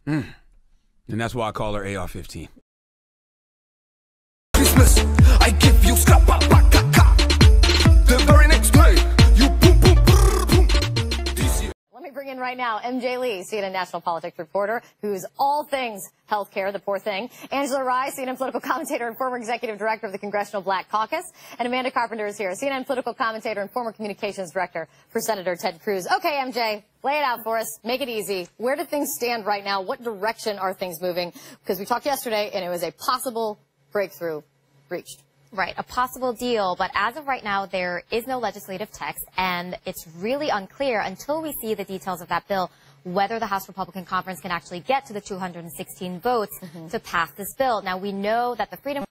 And that's why I call her AR-15. Christmas, I give you scrap the very next day, you boom boom boom. Let me bring in right now MJ Lee, CNN national politics reporter, who's all things healthcare, the poor thing. Angela Rye, CNN political commentator and former executive director of the Congressional Black Caucus. And Amanda Carpenter is here, CNN political commentator and former communications director for Senator Ted Cruz. Okay, MJ, lay it out for us. Make it easy. Where do things stand right now? What direction are things moving? Because we talked yesterday, and it was a possible breakthrough reached. Right, a possible deal, but as of right now, there is no legislative text, and it's really unclear until we see the details of that bill whether the House Republican Conference can actually get to the 216 votes to pass this bill. Now, we know that the Freedom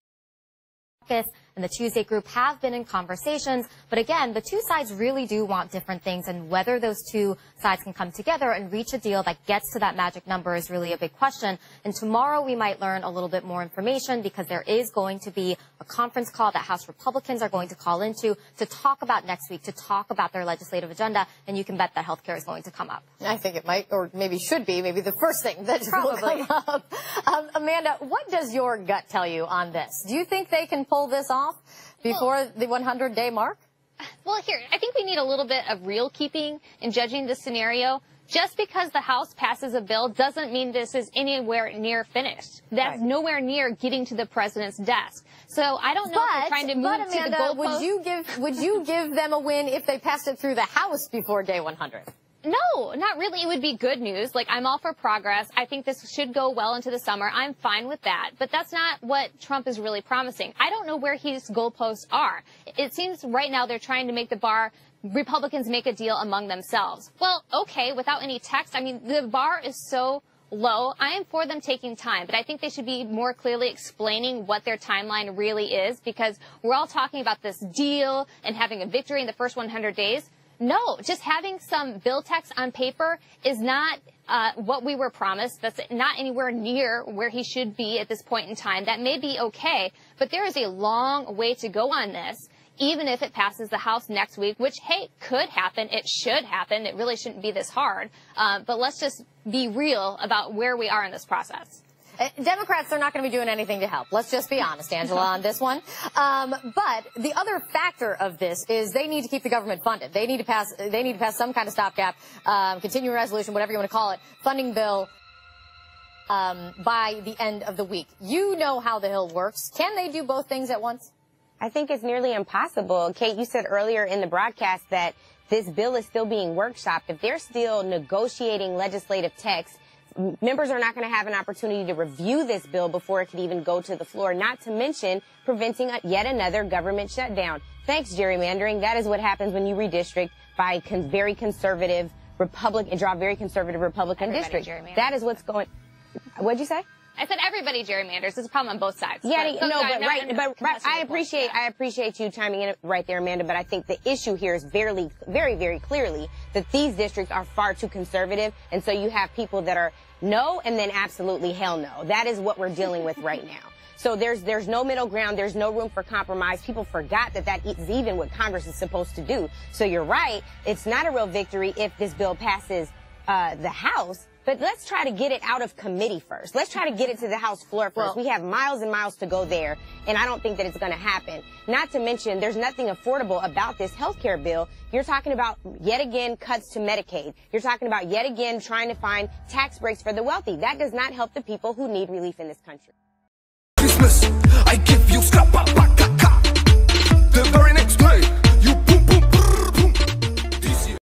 Caucus and the Tuesday Group have been in conversations, but again, the two sides really do want different things, and whether those two sides can come together and reach a deal that gets to that magic number is really a big question. And tomorrow we might learn a little bit more information because there is going to be a conference call that House Republicans are going to call into to talk about next week, to talk about their legislative agenda, and you can bet that health care is going to come up. I think it might, or maybe should be, maybe the first thing that will come up. Amanda, what does your gut tell you on this? Do you think they can pull this off before the 100-day mark? Well, here, I think we need a little bit of real keeping in judging this scenario. Just because the House passes a bill doesn't mean this is anywhere near finished. That's nowhere near getting to the president's desk. So I don't know if they're trying to move Amanda, to the goalpost. would you give them a win if they passed it through the House before day 100? No, not really. It would be good news. Like, I'm all for progress. I think this should go well into the summer. I'm fine with that. But that's not what Trump is really promising. I don't know where his goalposts are. It seems right now they're trying to make the bar Republicans make a deal among themselves. Well, okay, without any text. I mean, the bar is so low. I am for them taking time, but I think they should be more clearly explaining what their timeline really is, because we're all talking about this deal and having a victory in the first 100 days. No, just having some bill text on paper is not what we were promised. That's not anywhere near where he should be at this point in time. That may be okay, but there is a long way to go on this, even if it passes the House next week, which, hey, could happen. It should happen. It really shouldn't be this hard. But let's just be real about where we are in this process. Democrats are not going to be doing anything to help. Let's just be honest, Angela, on this one. But the other factor of this is they need to keep the government funded. They need to pass some kind of stopgap, continuing resolution, whatever you want to call it, funding bill by the end of the week. You know how the Hill works. Can they do both things at once? I think it's nearly impossible. Kate, you said earlier in the broadcast that this bill is still being workshopped. If they're still negotiating legislative text, members are not going to have an opportunity to review this bill before it can even go to the floor, not to mention preventing yet another government shutdown. Thanks, gerrymandering. That is what happens when you redistrict by very conservative Republican and draw very conservative Republican districts. That is what's going. What'd you say? I said everybody gerrymanders. There's a problem on both sides. Yeah, I appreciate you chiming in right there, Amanda. But I think the issue here is very, very clearly that these districts are far too conservative, and so you have people that are no and then absolutely hell no. That is what we're dealing with right now. So there's no middle ground. There's no room for compromise. People forgot that is even what Congress is supposed to do. So you're right. It's not a real victory if this bill passes the House. But let's try to get it out of committee first. Let's try to get it to the House floor first. We have miles and miles to go there, and I don't think that it's going to happen. Not to mention, there's nothing affordable about this health care bill. You're talking about, yet again, cuts to Medicaid. You're talking about, yet again, trying to find tax breaks for the wealthy. That does not help the people who need relief in this country.